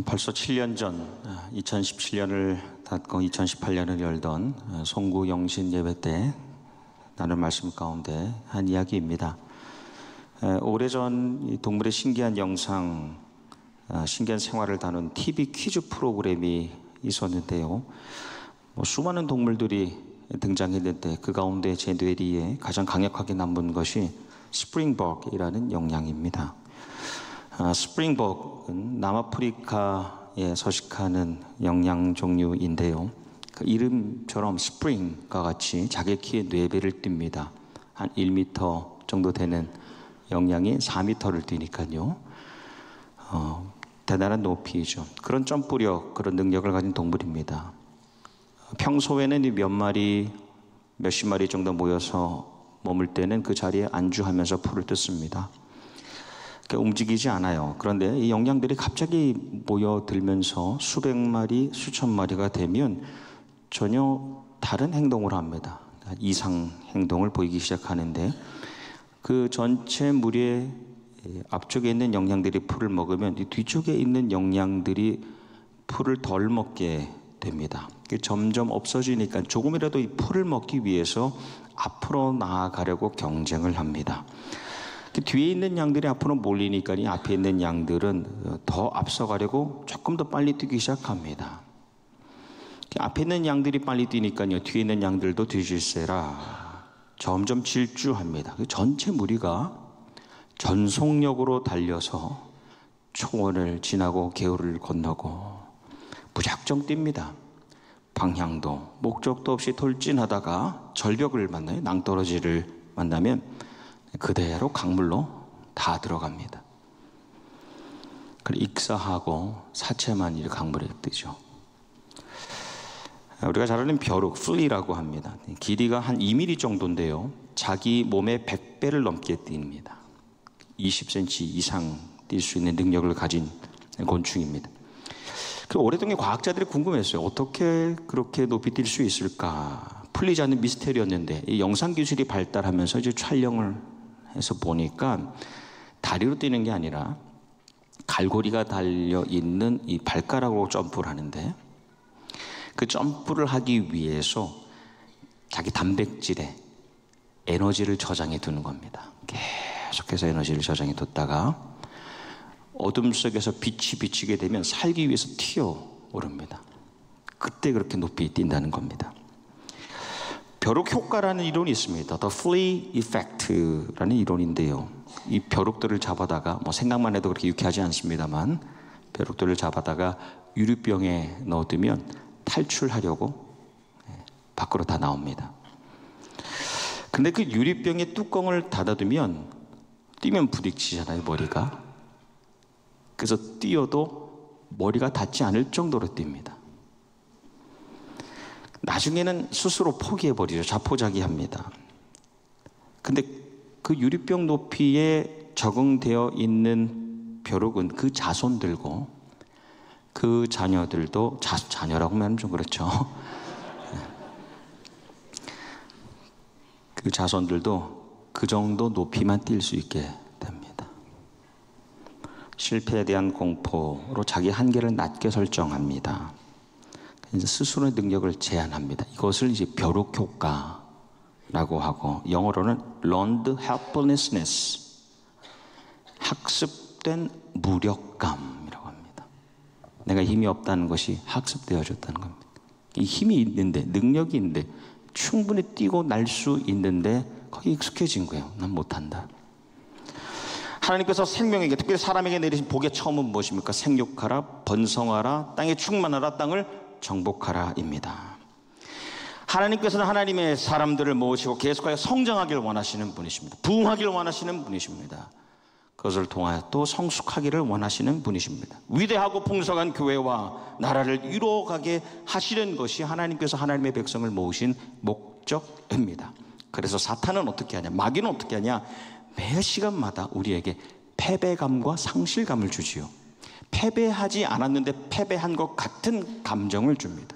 벌써 7년 전 2017년을 닫고 2018년을 열던 송구 영신 예배 때 나눌 말씀 가운데 한 이야기입니다. 오래전 동물의 신기한 영상, 신기한 생활을 다룬 TV 퀴즈 프로그램이 있었는데요. 수많은 동물들이 등장했는데 그 가운데 제 뇌리에 가장 강력하게 남은 것이 스프링벅이라는 영양입니다. 스프링벅은 남아프리카에 서식하는 영양 종류인데요. 그 이름처럼 스프링과 같이 자기 키의 4배를 뜁니다. 한 1m 정도 되는 영양이 4m를 뛰니까요. 대단한 높이죠. 그런 점프력, 그런 능력을 가진 동물입니다. 평소에는 몇십 마리 정도 모여서 머물 때는 그 자리에 안주하면서 풀을 뜯습니다. 움직이지 않아요. 그런데 이 영양들이 갑자기 모여들면서 수백 마리, 수천 마리가 되면 전혀 다른 행동을 합니다. 이상 행동을 보이기 시작하는데 그 전체 무리의 앞쪽에 있는 영양들이 풀을 먹으면 이 뒤쪽에 있는 영양들이 풀을 덜 먹게 됩니다. 점점 없어지니까 조금이라도 이 풀을 먹기 위해서 앞으로 나아가려고 경쟁을 합니다. 뒤에 있는 양들이 앞으로 몰리니까 이 앞에 있는 양들은 더 앞서가려고 조금 더 빨리 뛰기 시작합니다. 앞에 있는 양들이 빨리 뛰니까요, 뒤에 있는 양들도 뒤질세라 점점 질주합니다. 전체 무리가 전속력으로 달려서 초원을 지나고 개울을 건너고 무작정 뜁니다. 방향도 목적도 없이 돌진하다가 절벽을 만나요. 낭떠러지를 만나면 그대로 강물로 다 들어갑니다. 그리고 익사하고 사체만 이 강물에 뜨죠. 우리가 잘 아는 벼룩, 플리라고 합니다. 길이가 한 2mm 정도인데요. 자기 몸의 100배를 넘게 뜁니다. 20cm 이상 뛸 수 있는 능력을 가진 곤충입니다. 오래전에 과학자들이 궁금했어요. 어떻게 그렇게 높이 뛸 수 있을까? 풀리지 않는 미스테리였는데 이 영상 기술이 발달하면서 이제 촬영을 해서 보니까 다리로 뛰는 게 아니라 갈고리가 달려있는 이 발가락으로 점프를 하는데 그 점프를 하기 위해서 자기 단백질에 에너지를 저장해 두는 겁니다. 계속해서 에너지를 저장해 뒀다가 어둠 속에서 빛이 비치게 되면 살기 위해서 튀어오릅니다. 그때 그렇게 높이 뛴다는 겁니다. 벼룩 효과라는 이론이 있습니다. The Flea Effect라는 이론인데요. 이 벼룩들을 잡아다가 생각만 해도 그렇게 유쾌하지 않습니다만 벼룩들을 잡아다가 유리병에 넣어두면 탈출하려고 밖으로 다 나옵니다. 근데 그 유리병의 뚜껑을 닫아두면 뛰면 부딪히잖아요, 머리가. 그래서 뛰어도 머리가 닿지 않을 정도로 뜁니다. 나중에는 스스로 포기해버리죠. 자포자기합니다. 근데 그 유리병 높이에 적응되어 있는 벼룩은 그 자손들고 그 자녀들도 자녀라고 하면 좀 그렇죠. 그 자손들도 그 정도 높이만 뛸 수 있게 됩니다. 실패에 대한 공포로 자기 한계를 낮게 설정합니다. 이제 스스로의 능력을 제한합니다. 이것을 이제 벼룩 효과라고 하고 영어로는 learned helplessness, 학습된 무력감이라고 합니다. 내가 힘이 없다는 것이 학습되어졌다는 겁니다. 이 힘이 있는데, 능력이 있는데 충분히 뛰고 날 수 있는데 거의 익숙해진 거예요. 난 못한다. 하나님께서 생명에게, 특별히 사람에게 내리신 복의 처음은 무엇입니까? 생육하라, 번성하라, 땅에 충만하라, 땅을 정복하라입니다. 하나님께서는 하나님의 사람들을 모으시고 계속하여 성장하기를 원하시는 분이십니다. 부흥하기를 원하시는 분이십니다. 그것을 통하여 또 성숙하기를 원하시는 분이십니다. 위대하고 풍성한 교회와 나라를 이루어가게 하시는 것이 하나님께서 하나님의 백성을 모으신 목적입니다. 그래서 사탄은 어떻게 하냐, 마귀는 어떻게 하냐, 매 시간마다 우리에게 패배감과 상실감을 주지요. 패배하지 않았는데 패배한 것 같은 감정을 줍니다.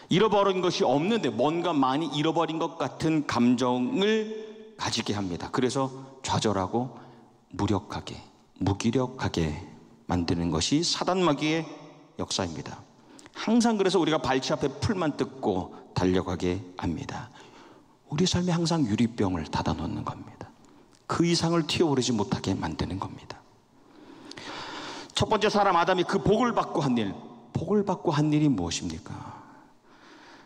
잃어버린 것이 없는데 뭔가 많이 잃어버린 것 같은 감정을 가지게 합니다. 그래서 좌절하고 무력하게, 무기력하게 만드는 것이 사단 마귀의 역사입니다. 항상 그래서 우리가 발치 앞에 풀만 뜯고 달려가게 합니다. 우리 삶에 항상 유리병을 닫아 놓는 겁니다. 그 이상을 튀어오르지 못하게 만드는 겁니다. 첫 번째 사람 아담이 그 복을 받고 한 일, 복을 받고 한 일이 무엇입니까?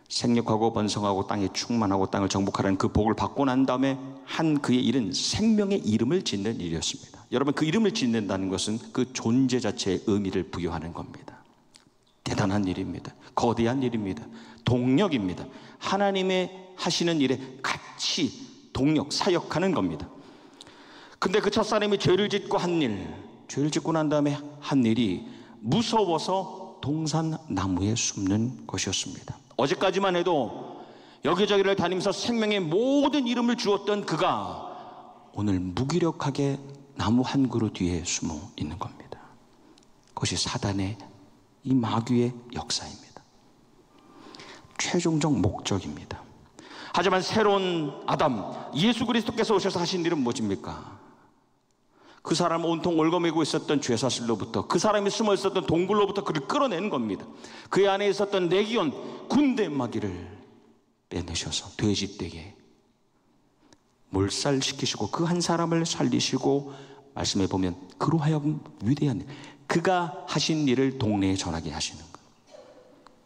생육하고 번성하고 땅에 충만하고 땅을 정복하라는 그 복을 받고 난 다음에 한 그의 일은 생명의 이름을 짓는 일이었습니다. 여러분, 그 이름을 짓는다는 것은 그 존재 자체의 의미를 부여하는 겁니다. 대단한 일입니다. 거대한 일입니다. 동력입니다. 하나님의 하시는 일에 같이 동력, 사역하는 겁니다. 근데 그 첫사람이 죄를 짓고 한 일, 죄를 짓고 난 다음에 한 일이 무서워서 동산나무에 숨는 것이었습니다. 어제까지만 해도 여기저기를 다니면서 생명의 모든 이름을 주었던 그가 오늘 무기력하게 나무 한 그루 뒤에 숨어 있는 겁니다. 그것이 사단의, 이 마귀의 역사입니다. 최종적 목적입니다. 하지만 새로운 아담, 예수 그리스도께서 오셔서 하신 일은 무엇입니까? 그 사람 온통 올거매고 있었던 죄사슬로부터, 그 사람이 숨어 있었던 동굴로부터 그를 끌어내는 겁니다. 그의 안에 있었던 레기온, 군대 마귀를 빼내셔서 돼지떼게 몰살시키시고 그 한 사람을 살리시고, 말씀해 보면 그로 하여금 위대한 일, 그가 하신 일을 동네에 전하게 하시는 것,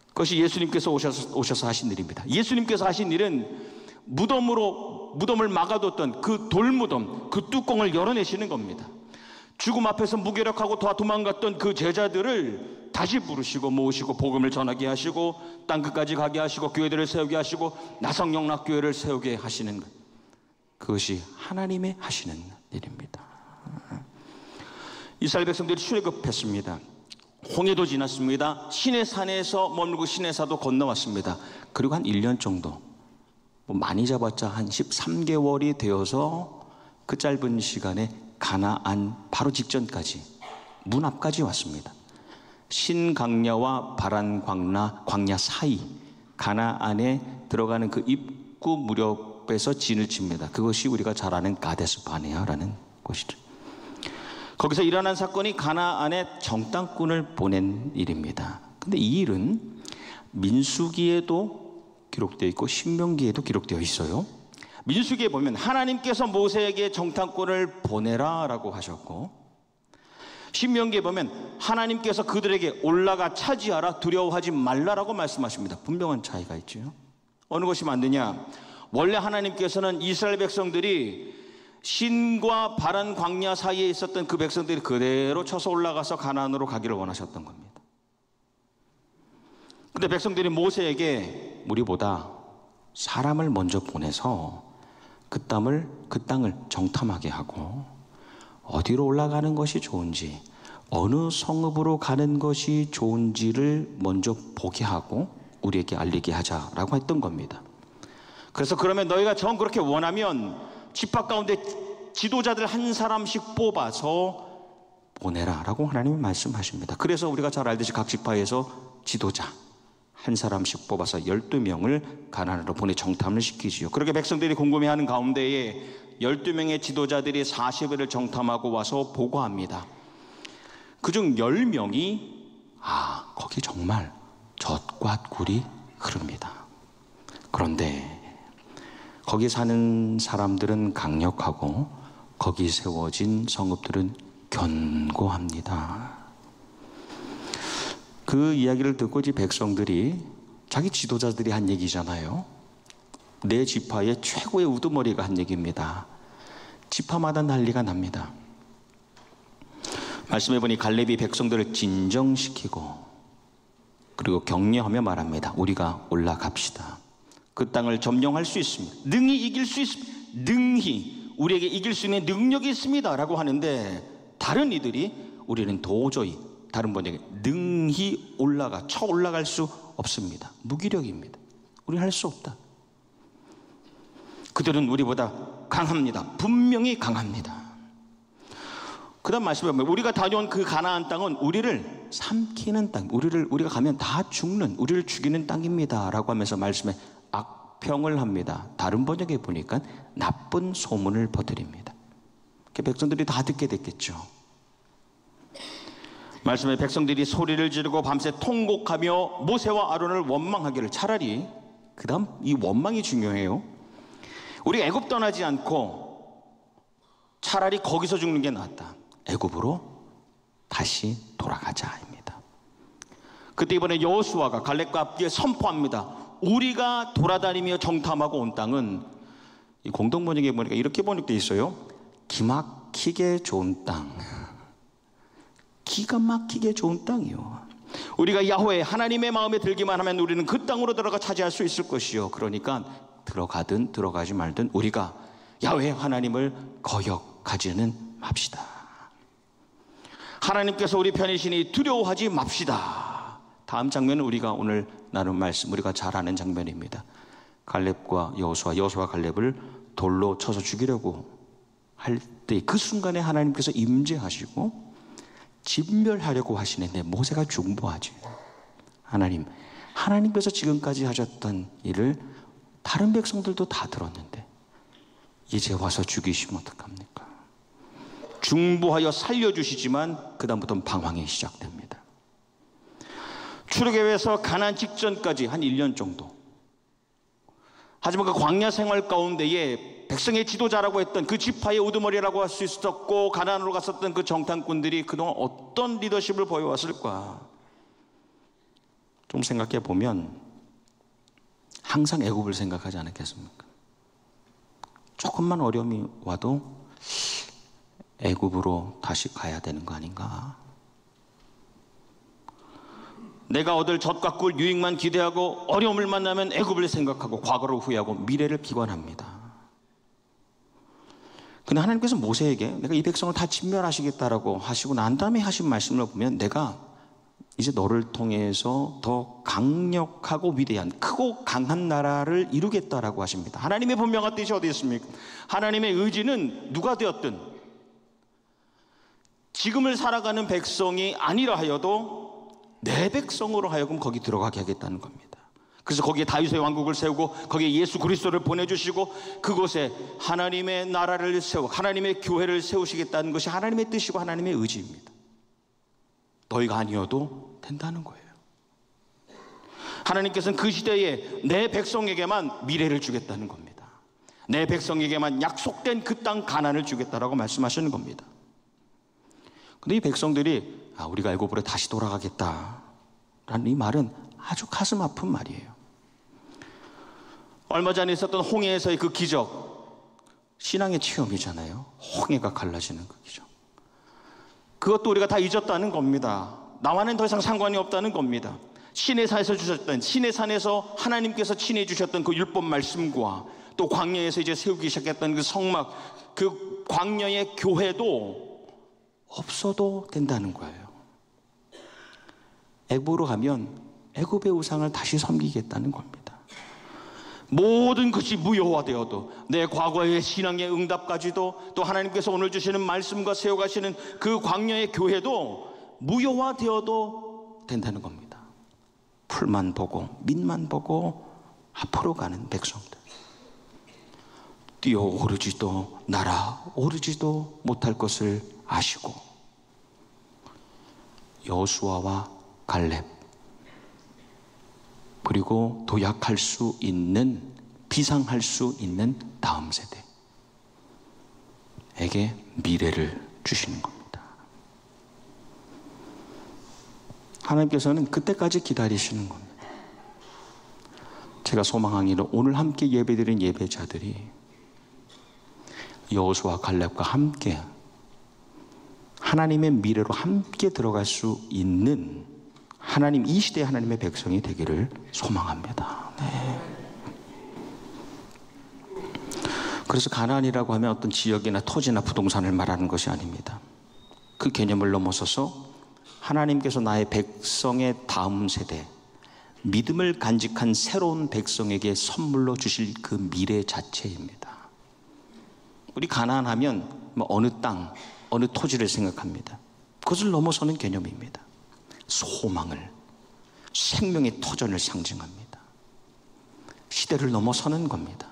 그것이 예수님께서 오셔서 하신 일입니다. 예수님께서 하신 일은 무덤을 막아뒀던 그 돌무덤, 그 뚜껑을 열어내시는 겁니다. 죽음 앞에서 무기력하고 도망갔던 그 제자들을 다시 부르시고 모으시고 복음을 전하게 하시고 땅끝까지 가게 하시고 교회들을 세우게 하시고 나성영락교회를 세우게 하시는 것, 그것이 하나님의 하시는 일입니다. 이스라엘 백성들이 출애굽했습니다. 홍해도 지났습니다. 시내산에서 머물고 시내사도 건너왔습니다. 그리고 한 1년 정도, 많이 잡았자 한 13개월이 되어서 그 짧은 시간에 가나안 바로 직전까지, 문 앞까지 왔습니다. 신강야와 바란 광야 사이 가나안에 들어가는 그 입구 무렵에서 진을 칩니다. 그것이 우리가 잘 아는 가데스 바네아라는 곳이죠. 거기서 일어난 사건이 가나안에 정탐꾼을 보낸 일입니다. 근데 이 일은 민수기에도 기록되어 있고 신명기에도 기록되어 있어요. 민수기에 보면 하나님께서 모세에게 정탐꾼을 보내라 라고 하셨고, 신명기에 보면 하나님께서 그들에게 올라가 차지하라, 두려워하지 말라라고 말씀하십니다. 분명한 차이가 있죠. 어느 것이 맞느냐? 원래 하나님께서는 이스라엘 백성들이 신과 바란 광야 사이에 있었던 그 백성들이 그대로 쳐서 올라가서 가나안으로 가기를 원하셨던 겁니다. 근데 백성들이 모세에게 우리보다 사람을 먼저 보내서 그 땅을 정탐하게 하고 어디로 올라가는 것이 좋은지, 어느 성읍으로 가는 것이 좋은지를 먼저 보게 하고 우리에게 알리게 하자라고 했던 겁니다. 그래서 그러면 너희가 정 그렇게 원하면 지파 가운데 지도자들 한 사람씩 뽑아서 보내라 라고 하나님이 말씀하십니다. 그래서 우리가 잘 알듯이 각 지파에서 지도자 한 사람씩 뽑아서 12명을 가나안으로 보내 정탐을 시키지요. 그렇게 백성들이 궁금해하는 가운데에 12명의 지도자들이 40일을 정탐하고 와서 보고합니다. 그중 10명이 거기 정말 젖과 꿀이 흐릅니다. 그런데 거기 사는 사람들은 강력하고 거기 세워진 성읍들은 견고합니다. 그 이야기를 듣고 이제 백성들이, 자기 지도자들이 한 얘기잖아요. 내 지파의 최고의 우두머리가 한 얘기입니다. 지파마다 난리가 납니다. 말씀해 보니 갈렙이 백성들을 진정시키고 그리고 격려하며 말합니다. 우리가 올라갑시다. 그 땅을 점령할 수 있습니다. 능히 이길 수 있습니다. 능히 우리에게 이길 수 있는 능력이 있습니다 라고 하는데, 다른 이들이 우리는 도저히, 다른 번역에 능히 쳐 올라갈 수 없습니다. 무기력입니다. 우리는 할 수 없다. 그들은 우리보다 강합니다. 분명히 강합니다. 그 다음 말씀해 보면 우리가 다녀온 그 가나안 땅은 우리를 삼키는 땅, 우리가 가면 다 죽는, 우리를 죽이는 땅입니다 라고 하면서 말씀에 악평을 합니다. 다른 번역에 보니까 나쁜 소문을 퍼뜨립니다. 백성들이 다 듣게 됐겠죠. 말씀에 백성들이 소리를 지르고 밤새 통곡하며 모세와 아론을 원망하기를, 차라리 그 다음 이 원망이 중요해요. 우리 애굽 떠나지 않고 차라리 거기서 죽는 게 낫다. 애굽으로 다시 돌아가자입니다. 그때 이번에 여호수아가 갈렙과 함께 선포합니다. 우리가 돌아다니며 정탐하고 온 땅은, 이 공동번역에 보니까 이렇게 번역되어 있어요. 기막히게 좋은 땅. 기가 막히게 좋은 땅이요. 우리가 야훼 하나님의 마음에 들기만 하면 우리는 그 땅으로 들어가 차지할 수 있을 것이요. 그러니까 들어가든 들어가지 말든 우리가 야훼 하나님을 거역하지는 맙시다. 하나님께서 우리 편이시니 두려워하지 맙시다. 다음 장면은 우리가 오늘 나눈 말씀, 우리가 잘 아는 장면입니다. 갈렙과 여호수아 갈렙을 돌로 쳐서 죽이려고 할 때 그 순간에 하나님께서 임재하시고 진멸하려고 하시는데 모세가 중보하지. 하나님께서 지금까지 하셨던 일을 다른 백성들도 다 들었는데 이제 와서 죽이시면 어떡합니까? 중보하여 살려주시지만 그 다음부터는 방황이 시작됩니다. 출애굽에서 가나안 직전까지 한 1년 정도. 하지만 그 광야 생활 가운데에 백성의 지도자라고 했던 그 지파의 우두머리라고 할 수 있었고, 가나안으로 갔었던 그 정탐꾼들이 그동안 어떤 리더십을 보여왔을까? 좀 생각해 보면 항상 애굽을 생각하지 않았겠습니까? 조금만 어려움이 와도 애굽으로 다시 가야 되는 거 아닌가? 내가 얻을 젖과 꿀 유익만 기대하고 어려움을 만나면 애굽을 생각하고 과거를 후회하고 미래를 비관합니다. 근데 하나님께서 모세에게 내가 이 백성을 다 진멸하시겠다라고 하시고 난 다음에 하신 말씀을 보면 내가 이제 너를 통해서 더 강력하고 위대한 크고 강한 나라를 이루겠다라고 하십니다. 하나님의 분명한 뜻이 어디 있습니까? 하나님의 의지는 누가 되었든 지금을 살아가는 백성이 아니라 하여도 내 백성으로 하여금 거기 들어가게 하겠다는 겁니다. 그래서 거기에 다윗의 왕국을 세우고 거기에 예수 그리스도를 보내주시고 그곳에 하나님의 나라를 세우고 하나님의 교회를 세우시겠다는 것이 하나님의 뜻이고 하나님의 의지입니다. 너희가 아니어도 된다는 거예요. 하나님께서는 그 시대에 내 백성에게만 미래를 주겠다는 겁니다. 내 백성에게만 약속된 그 땅 가나안을 주겠다라고 말씀하시는 겁니다. 근데 이 백성들이 우리가 애굽으로 다시 돌아가겠다라는 이 말은 아주 가슴 아픈 말이에요. 얼마 전에 있었던 홍해에서의 그 기적, 신앙의 체험이잖아요. 홍해가 갈라지는 그 기적. 그것도 우리가 다 잊었다는 겁니다. 나와는 더 이상 상관이 없다는 겁니다. 시내산에서 주셨던, 시내산에서 하나님께서 친해 주셨던 그 율법 말씀과 또 광야에서 이제 세우기 시작했던 그 성막, 그 광야의 교회도 없어도 된다는 거예요. 애굽으로 가면 애굽의 우상을 다시 섬기겠다는 겁니다. 모든 것이 무효화되어도 내 과거의 신앙의 응답까지도 또 하나님께서 오늘 주시는 말씀과 세워가시는 그 광야의 교회도 무효화되어도 된다는 겁니다. 풀만 보고 밑만 보고 앞으로 가는 백성들, 뛰어오르지도 날아오르지도 못할 것을 아시고 여호수아와 갈렙 그리고 도약할 수 있는, 비상할 수 있는 다음 세대에게 미래를 주시는 겁니다. 하나님께서는 그때까지 기다리시는 겁니다. 제가 소망하기를 오늘 함께 예배드린 예배자들이 여호수아 갈렙과 함께 하나님의 미래로 함께 들어갈 수 있는 하나님, 이 시대의 하나님의 백성이 되기를 소망합니다. 네. 그래서 가나안이라고 하면 어떤 지역이나 토지나 부동산을 말하는 것이 아닙니다. 그 개념을 넘어서서 하나님께서 나의 백성의 다음 세대, 믿음을 간직한 새로운 백성에게 선물로 주실 그 미래 자체입니다. 우리 가나안 하면 어느 땅, 어느 토지를 생각합니다. 그것을 넘어서는 개념입니다. 소망을, 생명의 터전을 상징합니다. 시대를 넘어서는 겁니다.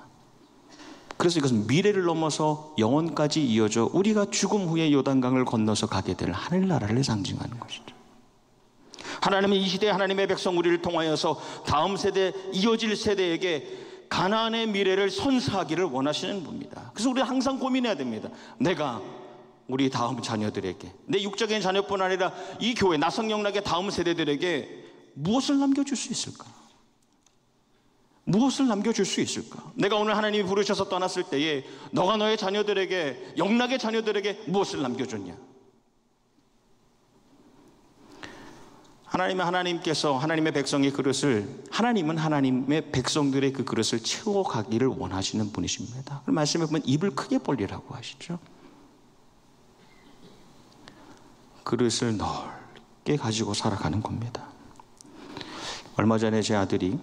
그래서 이것은 미래를 넘어서 영원까지 이어져 우리가 죽음 후에 요단강을 건너서 가게 될 하늘나라를 상징하는 것이죠. 하나님은 이 시대에 하나님의 백성 우리를 통하여서 다음 세대, 이어질 세대에게 가나안의 미래를 선사하기를 원하시는 분입니다. 그래서 우리가 항상 고민해야 됩니다. 내가 우리 다음 자녀들에게, 내 육적인 자녀뿐 아니라 이 교회 나성영락의 다음 세대들에게 무엇을 남겨줄 수 있을까? 무엇을 남겨줄 수 있을까? 내가 오늘 하나님이 부르셔서 떠났을 때에 너가 너의 자녀들에게, 영락의 자녀들에게 무엇을 남겨줬냐? 하나님께서 하나님의 백성의 그릇을, 하나님은 하나님의 백성들의 그 그릇을 채워가기를 원하시는 분이십니다. 그 말씀에 보면 입을 크게 벌리라고 하시죠. 그릇을 넓게 가지고 살아가는 겁니다. 얼마 전에 제 아들이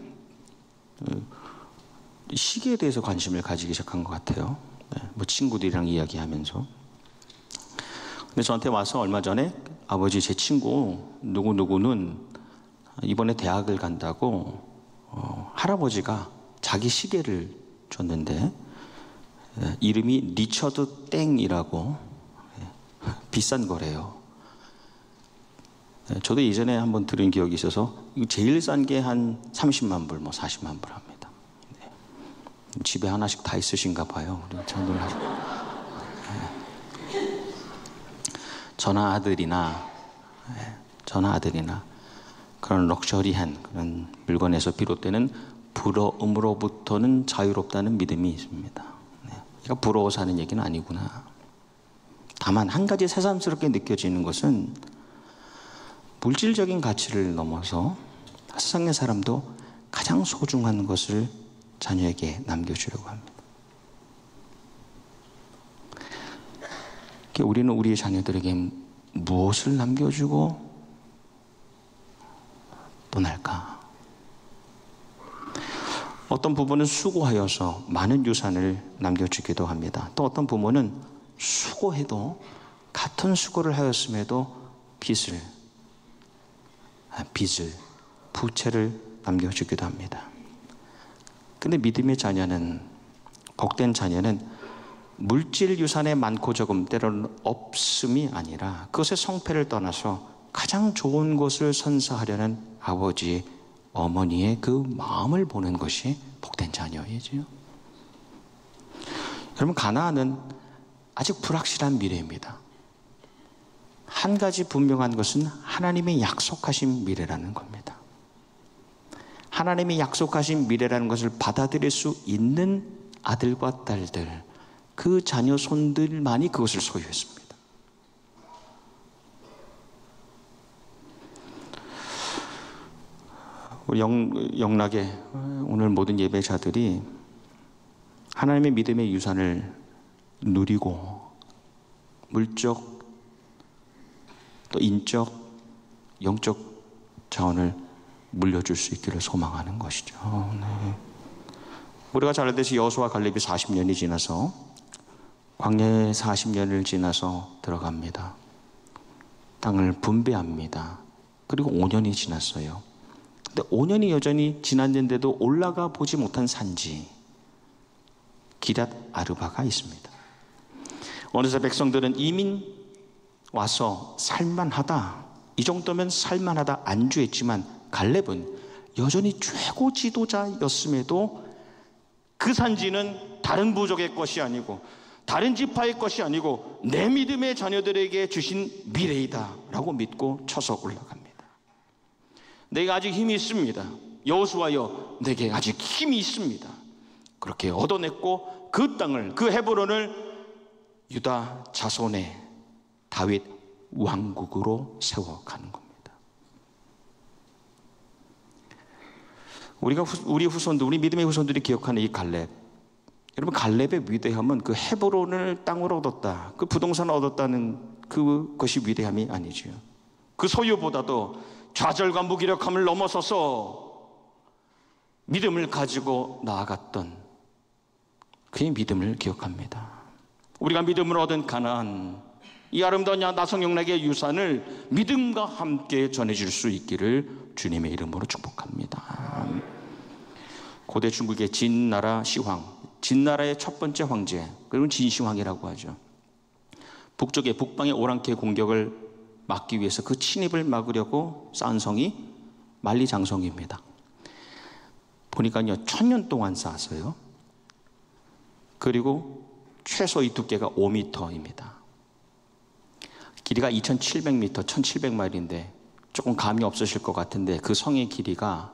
시계에 대해서 관심을 가지기 시작한 것 같아요. 뭐 친구들이랑 이야기하면서. 근데 저한테 와서 얼마 전에 아버지, 제 친구 누구누구는 이번에 대학을 간다고 할아버지가 자기 시계를 줬는데 이름이 리처드 땡이라고 비싼 거래요. 저도 예전에 한번 들은 기억이 있어서 제일 싼 게 한 30만 불, 뭐 40만 불 합니다. 집에 하나씩 다 있으신가 봐요. 참 놀라서. 저나 아들이나 그런 럭셔리한 그런 물건에서 비롯되는 부러움으로부터는 자유롭다는 믿음이 있습니다. 그러니까 부러워서 하는 얘기는 아니구나. 다만 한 가지 새삼스럽게 느껴지는 것은 물질적인 가치를 넘어서 세상의 사람도 가장 소중한 것을 자녀에게 남겨주려고 합니다. 우리는 우리의 자녀들에게 무엇을 남겨주고 떠날까? 어떤 부모는 수고하여서 많은 유산을 남겨주기도 합니다. 또 어떤 부모는 수고해도, 같은 수고를 하였음에도 빚을, 부채를 남겨주기도 합니다. 근데 믿음의 자녀는, 복된 자녀는 물질 유산의 많고 적음, 때로는 없음이 아니라 그것의 성패를 떠나서 가장 좋은 것을 선사하려는 아버지, 어머니의 그 마음을 보는 것이 복된 자녀이지요. 여러분, 가나안은 아직 불확실한 미래입니다. 한 가지 분명한 것은 하나님의 약속하신 미래라는 겁니다. 하나님이 약속하신 미래라는 것을 받아들일 수 있는 아들과 딸들, 그 자녀 손들만이 그것을 소유했습니다. 우리 영락의 오늘 모든 예배자들이 하나님의 믿음의 유산을 누리고 물적 또 인적, 영적 자원을 물려줄 수 있기를 소망하는 것이죠. 네. 우리가 잘 알듯이 여호수아 갈렙이 40년이 지나서 광야에 40년을 지나서 들어갑니다. 땅을 분배합니다. 그리고 5년이 지났어요. 근데 5년이 여전히 지났는데도 올라가 보지 못한 산지 기럇 아르바가 있습니다. 어느새 백성들은 이민 와서 살만하다, 이 정도면 살만하다 안주했지만 갈렙은 여전히 최고 지도자였음에도 그 산지는 다른 부족의 것이 아니고 다른 지파의 것이 아니고 내 믿음의 자녀들에게 주신 미래이다 라고 믿고 쳐서 올라갑니다. 내가 아직 힘이 있습니다. 여호수아여, 내게 아직 힘이 있습니다. 그렇게 얻어냈고 그 땅을, 그 헤브론을 유다 자손의 다윗 왕국으로 세워가는 겁니다. 우리 후손들, 우리 믿음의 후손들이 기억하는 이 갈렙, 여러분, 갈렙의 위대함은 그 헤브론을 땅으로 얻었다, 그 부동산을 얻었다는 그것이 위대함이 아니지요. 그 소유보다도 좌절과 무기력함을 넘어서서 믿음을 가지고 나아갔던 그의 믿음을 기억합니다. 우리가 믿음으로 얻은 가나안, 이 아름다운 나성영락의 유산을 믿음과 함께 전해줄 수 있기를 주님의 이름으로 축복합니다. 고대 중국의 진나라 시황, 진나라의 첫 번째 황제, 그리고 진시황이라고 하죠. 북쪽의 북방의 오랑캐 공격을 막기 위해서 그 침입을 막으려고 쌓은 성이 만리장성입니다. 보니까요 1000년 동안 쌓았어요. 그리고 최소 이 두께가 5m입니다. 길이가 2700m, 1700마일인데 조금 감이 없으실 것 같은데 그 성의 길이가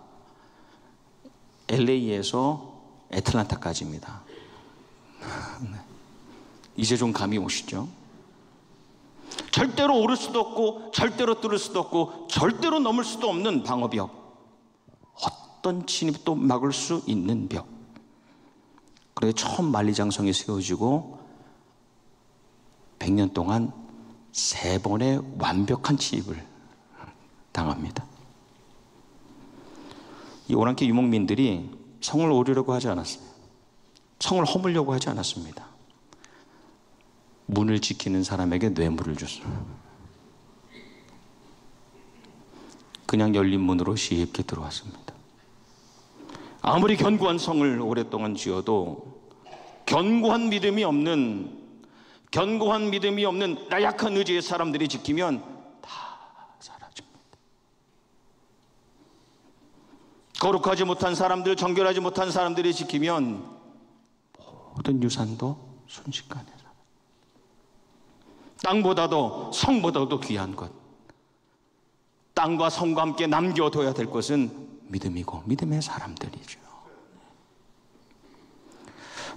LA에서 애틀란타까지입니다. 이제 좀 감이 오시죠? 절대로 오를 수도 없고 절대로 뚫을 수도 없고 절대로 넘을 수도 없는 방어벽, 어떤 진입도 막을 수 있는 벽. 그래서 처음 만리장성이 세워지고 100년 동안 3번의 완벽한 침입을 당합니다. 이 오랑캐 유목민들이 성을 오르려고 하지 않았어요. 성을 허물려고 하지 않았습니다. 문을 지키는 사람에게 뇌물을 줬어요. 그냥 열린 문으로 쉽게 들어왔습니다. 아무리 견고한 성을 오랫동안 지어도 견고한 믿음이 없는 나약한 의지의 사람들이 지키면 다 사라집니다. 거룩하지 못한 사람들, 정결하지 못한 사람들이 지키면 모든 유산도 순식간에 사라집니다. 땅보다도 성보다도 귀한 것, 땅과 성과 함께 남겨둬야 될 것은 믿음이고 믿음의 사람들이죠.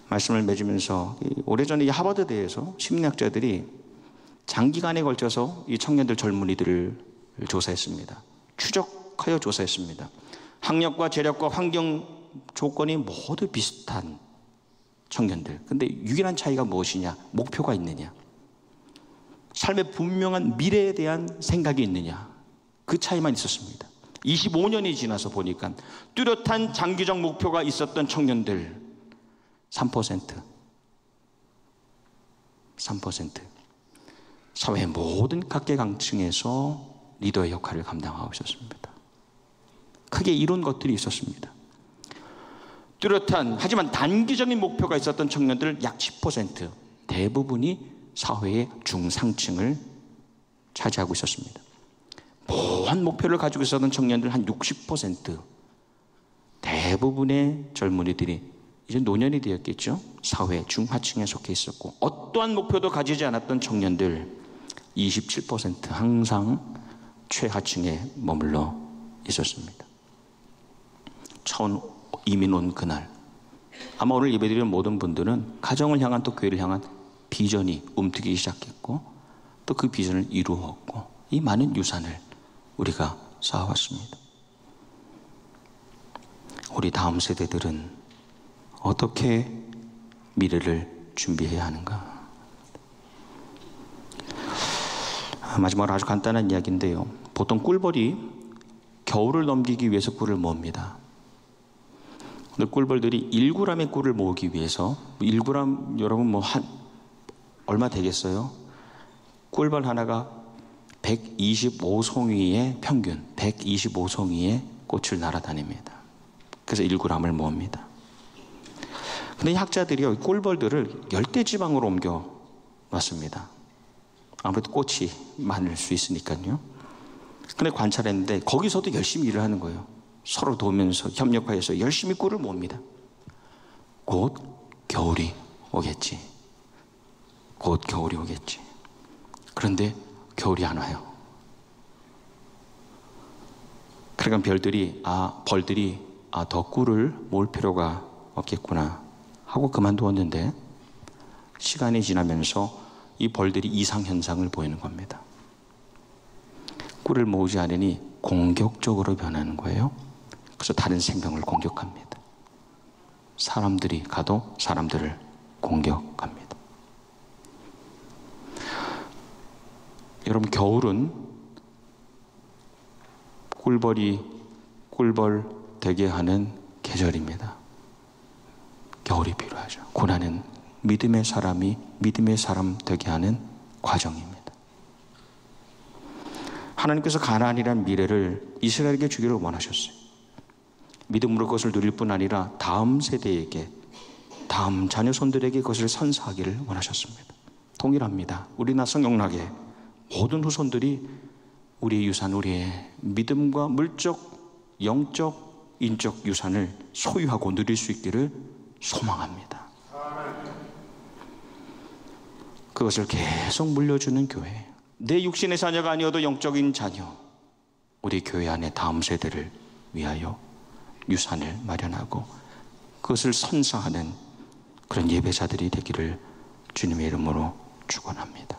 말씀을 맺으면서 오래전에 이 하버드대에서 심리학자들이 장기간에 걸쳐서 이 청년들 젊은이들을 조사했습니다. 추적하여 조사했습니다. 학력과 재력과 환경 조건이 모두 비슷한 청년들. 근데 유일한 차이가 무엇이냐? 목표가 있느냐? 삶의 분명한 미래에 대한 생각이 있느냐? 그 차이만 있었습니다. 25년이 지나서 보니까 뚜렷한 장기적 목표가 있었던 청년들 3%. 사회의 모든 각계각층에서 리더의 역할을 감당하고 있었습니다. 크게 이런 것들이 있었습니다. 뚜렷한 하지만 단기적인 목표가 있었던 청년들 약 10%, 대부분이 사회의 중상층을 차지하고 있었습니다. 모호한 목표를 가지고 있었던 청년들 한 60%, 대부분의 젊은이들이 이제 노년이 되었겠죠. 사회 중하층에 속해 있었고 어떠한 목표도 가지지 않았던 청년들 27% 항상 최하층에 머물러 있었습니다. 처음 이민 온 그날 아마 오늘 예배드리는 모든 분들은 가정을 향한 또 교회를 향한 비전이 움트기 시작했고 또 그 비전을 이루었고 이 많은 유산을 우리가 쌓아왔습니다. 우리 다음 세대들은 어떻게 미래를 준비해야 하는가? 마지막으로 아주 간단한 이야기인데요. 보통 꿀벌이 겨울을 넘기기 위해서 꿀을 모읍니다. 근데 꿀벌들이 1g의 꿀을 모으기 위해서 1g 여러분 얼마 되겠어요? 꿀벌 하나가 125송이의 평균 125송이의 꽃을 날아다닙니다. 그래서 1g을 모읍니다. 근데 이 학자들이 꿀벌들을 열대지방으로 옮겨 놨습니다. 아무래도 꽃이 많을 수 있으니까요. 근데 관찰했는데 거기서도 열심히 일을 하는 거예요. 서로 도우면서 협력하여서 열심히 꿀을 모읍니다. 곧 겨울이 오겠지. 곧 겨울이 오겠지. 그런데 겨울이 안 와요. 그러니까 벌들이 더 꿀을 모을 필요가 없겠구나 하고 그만두었는데 시간이 지나면서 이 벌들이 이상현상을 보이는 겁니다. 꿀을 모으지 않으니 공격적으로 변하는 거예요. 그래서 다른 생명을 공격합니다. 사람들이 가도 사람들을 공격합니다. 여러분, 겨울은 꿀벌 되게 하는 계절입니다. 겨울이 필요하죠. 고난은 믿음의 사람 되게 하는 과정입니다. 하나님께서 가나안이라는 미래를 이스라엘에게 주기를 원하셨어요. 믿음으로 그것을 누릴 뿐 아니라 다음 세대에게, 다음 자녀손들에게 그것을 선사하기를 원하셨습니다. 동일합니다. 우리나 성경락에 모든 후손들이 우리의 유산, 우리의 믿음과 물적, 영적, 인적 유산을 소유하고 누릴 수 있기를 소망합니다. 그것을 계속 물려주는 교회, 내 육신의 자녀가 아니어도 영적인 자녀, 우리 교회 안에 다음 세대를 위하여 유산을 마련하고 그것을 선사하는 그런 예배자들이 되기를 주님의 이름으로 축원합니다.